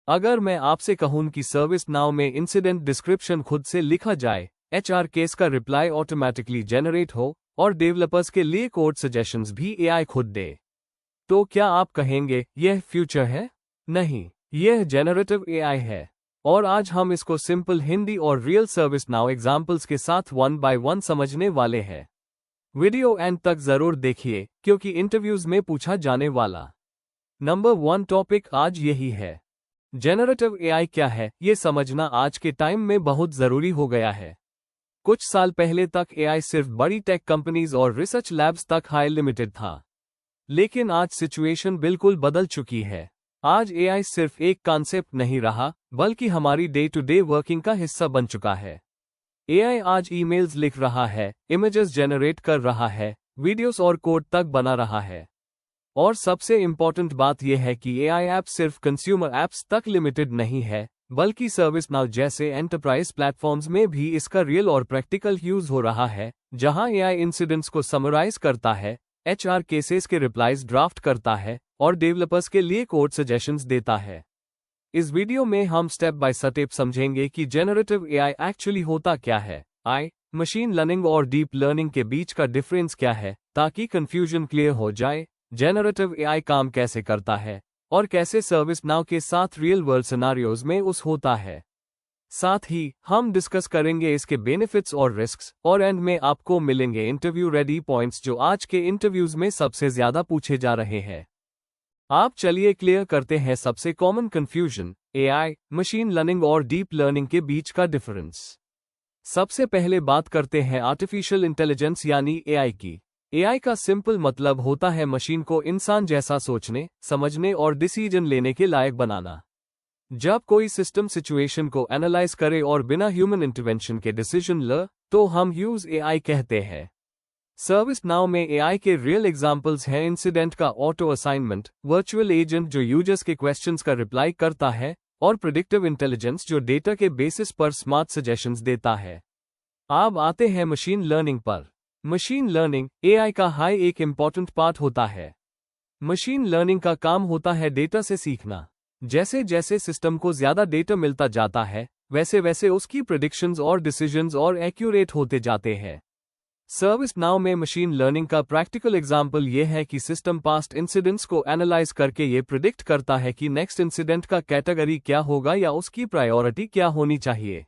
अगर मैं आपसे कहूं कि सर्विस नाउ में इंसिडेंट डिस्क्रिप्शन खुद से लिखा जाए, एचआर केस का रिप्लाई ऑटोमेटिकली जनरेट हो और डेवलपर्स के लिए कोड सजेशंस भी एआई खुद दे, तो क्या आप कहेंगे यह फ्यूचर है? नहीं, यह जेनरेटिव एआई है। और आज हम इसको सिंपल हिंदी और रियल सर्विस नाउ एग्जाम्पल्स के साथ 1 बाय 1 समझने वाले हैं। वीडियो एंड तक जरूर देखिए क्योंकि इंटरव्यूज में पूछा जाने वाला नंबर 1 टॉपिक आज यही है। जेनरेटिव एआई क्या है, ये समझना आज के टाइम में बहुत जरूरी हो गया है। कुछ साल पहले तक एआई सिर्फ बड़ी टेक कंपनीज और रिसर्च लैब्स तक हाई लिमिटेड था, लेकिन आज सिचुएशन बिल्कुल बदल चुकी है। आज एआई सिर्फ एक कॉन्सेप्ट नहीं रहा, बल्कि हमारी डे टू डे वर्किंग का हिस्सा बन चुका है। एआई आज ईमेल्स लिख रहा है, इमेजेस जनरेट कर रहा है, वीडियोस और कोड तक बना रहा है। और सबसे इंपॉर्टेंट बात यह है कि एआई ऐप सिर्फ कंज्यूमर ऐप्स तक लिमिटेड नहीं है, बल्कि सर्विस नाउ जैसे एंटरप्राइज प्लेटफॉर्म्स में भी इसका रियल और प्रैक्टिकल यूज हो रहा है, जहां एआई इंसिडेंट्स को समराइज करता है, एचआर केसेस के रिप्लाईज ड्राफ्ट करता है और डेवलपर्स के लिए कोड सजेशंस देता है। इस वीडियो में हम स्टेप बाय स्टेप समझेंगे कि जेनरेटिव एआई एक्चुअली होता क्या है, मशीन लर्निंग और डीप लर्निंग के बीच का डिफरेंस क्या है, ताकि कंफ्यूजन क्लियर हो जाए। जेनरेटिव एआई काम कैसे करता है और कैसे सर्विस नाउ के साथ रियल वर्ल्ड सिनारियोज में उस होता है। साथ ही हम डिस्कस करेंगे इसके बेनिफिट्स और रिस्क्स, और एंड में आपको मिलेंगे इंटरव्यू रेडी पॉइंट्स जो आज के इंटरव्यूज में सबसे ज्यादा पूछे जा रहे हैं। आप चलिए क्लियर करते हैं सबसे common confusion, AI, machine learning और डीप लर्निंग के बीच का डिफरेंस। सबसे पहले बात करते हैं आर्टिफिशियल इंटेलिजेंस यानी एआई की। एआई का सिंपल मतलब होता है मशीन को इंसान जैसा सोचने, समझने और डिसीजन लेने के लायक बनाना। जब कोई सिस्टम सिचुएशन को एनालाइज करे और बिना ह्यूमन इंटरवेंशन के डिसीजन ले, तो हम यूज एआई कहते हैं। सर्विस नाउ में एआई के रियल एग्जांपल्स हैं इंसिडेंट का ऑटो असाइनमेंट, वर्चुअल एजेंट जो यूजर्स के क्वेश्चंस का रिप्लाई करता है, और प्रेडिक्टिव इंटेलिजेंस जो डेटा के बेसिस पर स्मार्ट सजेशंस देता है। अब आते हैं मशीन लर्निंग पर। मशीन लर्निंग एआई का एक इंपॉर्टेंट पार्ट होता है। मशीन लर्निंग का काम होता है डेटा से सीखना। जैसे जैसे सिस्टम को ज्यादा डेटा मिलता जाता है, वैसे वैसे उसकी प्रेडिक्शंस और डिसीजंस और एक्यूरेट होते जाते हैं। सर्विस नाउ में मशीन लर्निंग का प्रैक्टिकल एग्जाम्पल यह है कि सिस्टम पास्ट इंसिडेंट्स को एनालाइज करके ये प्रिडिक्ट करता है कि नेक्स्ट इंसिडेंट का कैटेगरी क्या होगा या उसकी प्रायोरिटी क्या होनी चाहिए।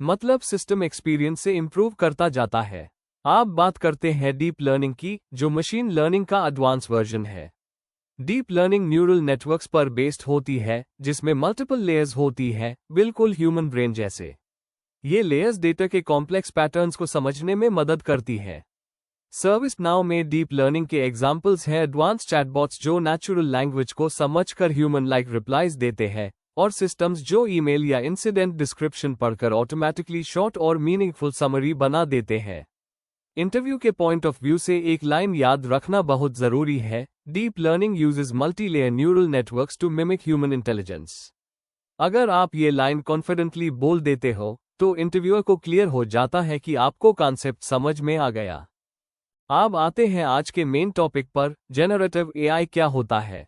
मतलब सिस्टम एक्सपीरियंस से इंप्रूव करता जाता है। आप बात करते हैं डीप लर्निंग की, जो मशीन लर्निंग का एडवांस वर्जन है। डीप लर्निंग न्यूरल नेटवर्क्स पर बेस्ड होती है, जिसमें मल्टीपल लेयर्स होती है, बिल्कुल ह्यूमन ब्रेन जैसे। ये लेयर्स डेटा के कॉम्प्लेक्स पैटर्न्स को समझने में मदद करती है। सर्विस नाउ में डीप लर्निंग के एग्जाम्पल्स हैं एडवांस चैटबॉट्स जो नेचुरल लैंग्वेज को समझकर ह्यूमन लाइक रिप्लाईज देते हैं, और सिस्टम्स जो ईमेल या इंसिडेंट डिस्क्रिप्शन पढ़कर ऑटोमेटिकली शॉर्ट और मीनिंगफुल समरी बना देते हैं। इंटरव्यू के पॉइंट ऑफ व्यू से एक लाइन याद रखना बहुत जरूरी है, deep learning uses multi-layer neural networks to mimic human intelligence. अगर आप ये लाइन कॉन्फिडेंटली बोल देते हो, तो इंटरव्यूअर को क्लियर हो जाता है कि आपको कॉन्सेप्ट समझ में आ गया। अब आते हैं आज के मेन टॉपिक पर, जेनरेटिव एआई क्या होता है।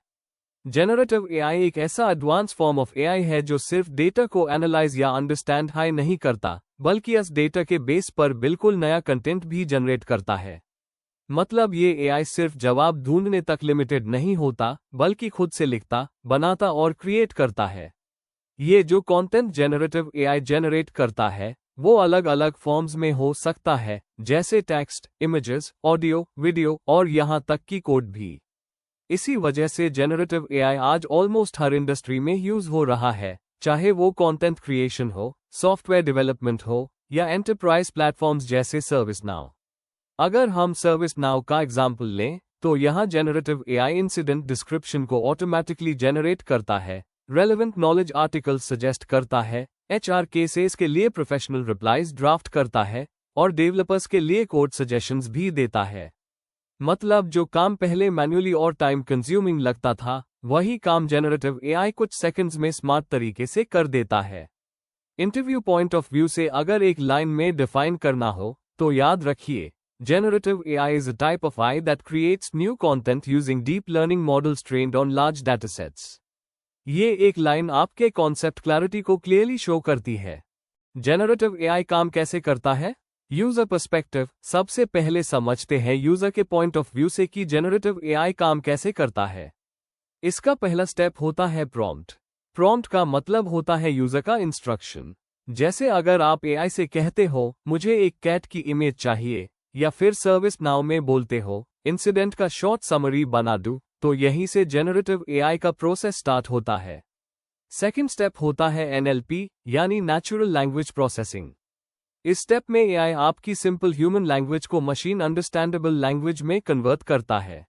जेनरेटिव एआई एक ऐसा एडवांस फॉर्म ऑफ एआई है जो सिर्फ डेटा को एनालाइज या अंडरस्टैंड नहीं करता, बल्कि इस डेटा के बेस पर बिल्कुल नया कंटेंट भी जनरेट करता है। मतलब ये एआई सिर्फ जवाब ढूंढने तक लिमिटेड नहीं होता, बल्कि खुद से लिखता, बनाता और क्रिएट करता है। ये जो कंटेंट जेनरेटिव एआई जनरेट करता है, वो अलग अलग फॉर्म्स में हो सकता है, जैसे टेक्स्ट, इमेजेस, ऑडियो, वीडियो और यहाँ तक कि कोड भी। इसी वजह से जेनरेटिव एआई आज ऑलमोस्ट हर इंडस्ट्री में यूज हो रहा है, चाहे वो कंटेंट क्रिएशन हो, सॉफ्टवेयर डेवलपमेंट हो, या एंटरप्राइज प्लेटफॉर्म्स जैसे सर्विस नाउ। अगर हम सर्विस नाउ का एग्जाम्पल लें, तो यहाँ जेनरेटिव एआई इंसिडेंट डिस्क्रिप्शन को ऑटोमेटिकली जनरेट करता है, रेलेवेंट नॉलेज आर्टिकल सजेस्ट करता है, एचआर केसेस के लिए प्रोफेशनल रिप्लाईज ड्राफ्ट करता है, और डेवलपर्स के लिए कोड सजेशंस भी देता है। मतलब जो काम पहले मैन्युअली और टाइम कंज्यूमिंग लगता था, वही काम जेनरेटिव एआई कुछ सेकंड्स में स्मार्ट तरीके से कर देता है। इंटरव्यू पॉइंट ऑफ व्यू से अगर एक लाइन में डिफाइन करना हो, तो याद रखिए, generative AI is a type of AI that creates new content using deep learning models trained on large datasets. ये एक लाइन आपके कॉन्सेप्ट क्लैरिटी को क्लियरली शो करती है। जेनरेटिव एआई काम कैसे करता है? User perspective. सबसे पहले समझते हैं यूजर के पॉइंट ऑफ व्यू से कि जेनरेटिव एआई काम कैसे करता है। इसका पहला स्टेप होता है प्रॉम्प्ट। प्रॉम्प्ट का मतलब होता है यूजर का इंस्ट्रक्शन। जैसे अगर आप एआई से कहते हो मुझे एक कैट की इमेज चाहिए, या फिर सर्विस नाउ में बोलते हो इंसिडेंट का शॉर्ट समरी बना दूं, तो यहीं से जेनरेटिव एआई का प्रोसेस स्टार्ट होता है। सेकंड स्टेप होता है एनएलपी यानी नेचुरल लैंग्वेज प्रोसेसिंग। इस स्टेप में एआई आपकी सिंपल ह्यूमन लैंग्वेज को मशीन अंडरस्टैंडेबल लैंग्वेज में कन्वर्ट करता है।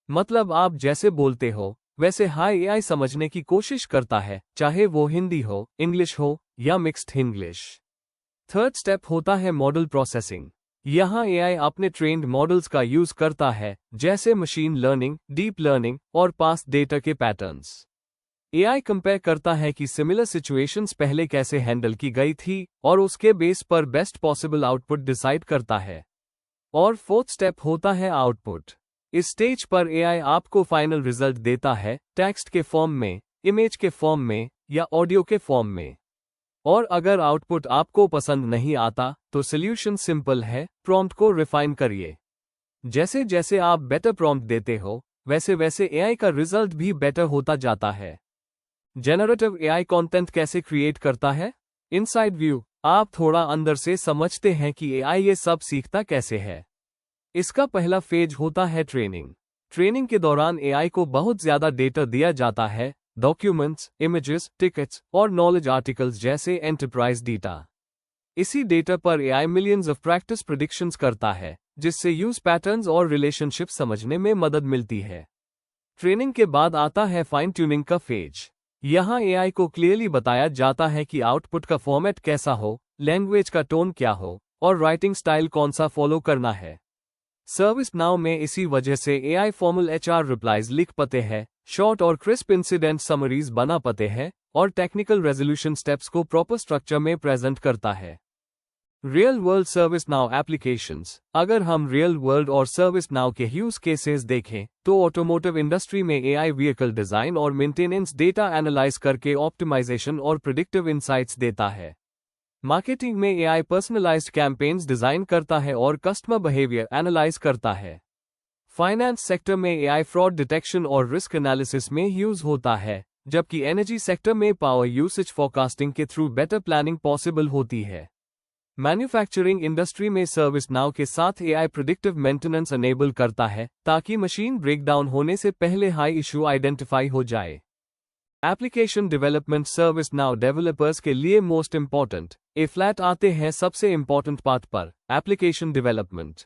मतलब आप जैसे बोलते हो वैसे हाई एआई समझने की कोशिश करता है, चाहे वो हिंदी हो, इंग्लिश हो या मिक्स्ड इंग्लिश। थर्ड स्टेप होता है मॉडल प्रोसेसिंग। यहाँ एआई अपने ट्रेंड मॉडल्स का यूज करता है, जैसे मशीन लर्निंग, डीप लर्निंग और पास्ट डेटा के पैटर्न्स। एआई कंपेयर करता है कि सिमिलर सिचुएशंस पहले कैसे हैंडल की गई थी और उसके बेस पर बेस्ट पॉसिबल आउटपुट डिसाइड करता है। और फोर्थ स्टेप होता है आउटपुट। इस स्टेज पर एआई आपको फाइनल रिजल्ट देता है, टेक्स्ट के फॉर्म में, इमेज के फॉर्म में या ऑडियो के फॉर्म में। और अगर आउटपुट आपको पसंद नहीं आता तो सॉल्यूशन सिंपल है, प्रॉम्प्ट को रिफाइन करिए। जैसे जैसे आप बेटर प्रॉम्प्ट देते हो वैसे वैसे एआई का रिजल्ट भी बेटर होता जाता है। जेनरेटिव एआई कंटेंट कैसे क्रिएट करता है? Inside view. आप थोड़ा अंदर से समझते हैं कि एआई ये सब सीखता कैसे है। इसका पहला फेज होता है ट्रेनिंग। ट्रेनिंग के दौरान एआई को बहुत ज्यादा डेटा दिया जाता है, डॉक्यूमेंट्स, इमेजेस, टिकट्स और नॉलेज आर्टिकल्स जैसे एंटरप्राइज डेटा। इसी डेटा पर AI millions of practice predictions करता है, जिससे यूज पैटर्न्स और रिलेशनशिप समझने में मदद मिलती है। ट्रेनिंग के बाद आता है फाइन ट्यूनिंग का फेज। यहाँ एआई को क्लियरली बताया जाता है कि आउटपुट का फॉर्मेट कैसा हो, लैंग्वेज का टोन क्या हो और राइटिंग स्टाइल कौन सा फॉलो करना है। सर्विस नाउ में इसी वजह से एआई फॉर्मल एचआर रिप्लाईज लिख पाते हैं, शॉर्ट और क्रिस्प इंसिडेंट समरीज बना पाते हैं और टेक्निकल रेजोल्यूशन स्टेप्स को प्रॉपर स्ट्रक्चर में प्रेजेंट करता है। Real world service now applications. अगर हम रियल वर्ल्ड और सर्विस नाउ के यूज केसेस देखें तो ऑटोमोटिव इंडस्ट्री में एआई व्हीकल डिजाइन और मेंटेनेंस डेटा एनालाइज करके ऑप्टिमाइजेशन और प्रिडिक्टिव इंसाइट्स देता है। मार्केटिंग में एआई पर्सनलाइज्ड कैंपेन्स डिजाइन करता है और कस्टमर बिहेवियर एनालाइज करता है। फाइनेंस सेक्टर में एआई फ्रॉड डिटेक्शन और रिस्क एनालिसिस में यूज होता है, जबकि एनर्जी सेक्टर में पावर यूसेज फोरकास्टिंग के थ्रू बेटर प्लानिंग पॉसिबल होती है। मैन्युफैक्चरिंग इंडस्ट्री में सर्विस नाउ के साथ एआई प्रिडिक्टिव मेंटेनेंस अनेबल करता है, ताकि मशीन ब्रेकडाउन होने से पहले हाई इशू आइडेंटिफाई हो जाए। Application development. Service now developers के लिए मोस्ट इंपॉर्टेंट फ्लैट आते हैं सबसे इंपॉर्टेंट पार्ट पर, application development.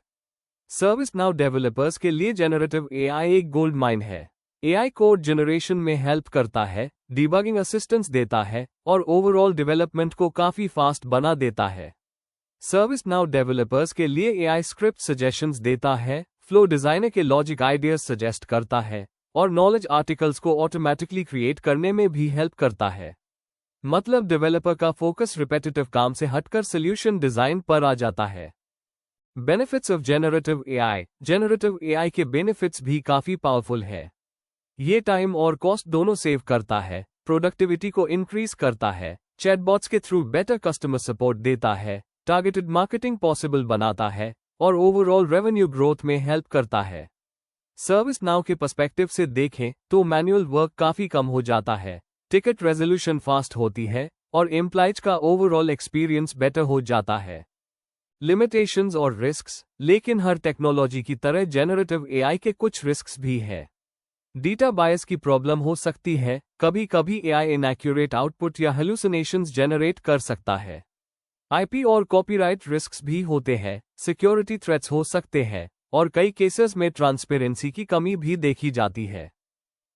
Service now developers के लिए जेनरेटिव एआई एक गोल्ड माइन है। एआई कोड जनरेशन में हेल्प करता है, डिबगिंग असिस्टेंस देता है और ओवरऑल डेवलपमेंट को काफी फास्ट बना देता है। सर्विस नाउ डेवलपर्स के लिए एआई स्क्रिप्ट सजेशंस देता है, फ्लो डिजाइनर के लॉजिक आइडियाज सजेस्ट करता है और नॉलेज आर्टिकल्स को ऑटोमेटिकली क्रिएट करने में भी हेल्प करता है। मतलब डेवलपर का फोकस रिपेटिटिव काम से हटकर सॉल्यूशन डिजाइन पर आ जाता है। Benefits of generative AI. Generative AI के बेनिफिट्स भी काफी पावरफुल है। ये टाइम और कॉस्ट दोनों सेव करता है, प्रोडक्टिविटी को इंक्रीज करता है, चैटबॉट्स के थ्रू बेटर कस्टमर सपोर्ट देता है, टारगेटेड मार्केटिंग पॉसिबल बनाता है और ओवरऑल रेवेन्यू ग्रोथ में हेल्प करता है। सर्विस नाउ के पर्सपेक्टिव से देखें तो मैनुअल वर्क काफी कम हो जाता है, टिकट रेजोल्यूशन फास्ट होती है और एम्प्लॉयज का ओवरऑल एक्सपीरियंस बेटर हो जाता है। लिमिटेशंस और रिस्क्स। लेकिन हर टेक्नोलॉजी की तरह जेनरेटिव एआई के कुछ रिस्क्स भी है। डेटा बायस की प्रॉब्लम हो सकती है, कभी कभी एआई इनएक्यूरेट आउटपुट या हेलुसिनेशंस जनरेट कर सकता है। आईपी और कॉपीराइट रिस्क्स भी होते हैं, सिक्योरिटी थ्रेट्स हो सकते हैं और कई केसेस में ट्रांसपेरेंसी की कमी भी देखी जाती है।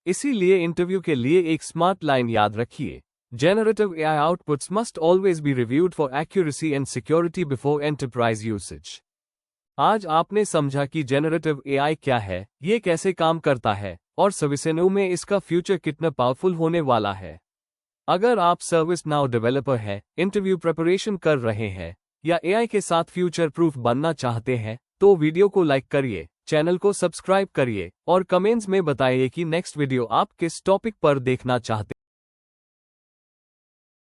इसीलिए इंटरव्यू के लिए एक स्मार्ट लाइन याद रखिए, generative AI outputs must always be reviewed for accuracy and security before enterprise usage. आज आपने समझा कि जेनरेटिव एआई क्या है, ये कैसे काम करता है और सर्विस नाउ में इसका फ्यूचर कितना पावरफुल होने वाला है। अगर आप सर्विस नाउ डेवलपर हैं, इंटरव्यू प्रिपरेशन कर रहे हैं या एआई के साथ फ्यूचर प्रूफ बनना चाहते हैं तो वीडियो को लाइक करिए, चैनल को सब्सक्राइब करिए और कमेंट्स में बताइए कि नेक्स्ट वीडियो आप किस टॉपिक पर देखना चाहते हैं।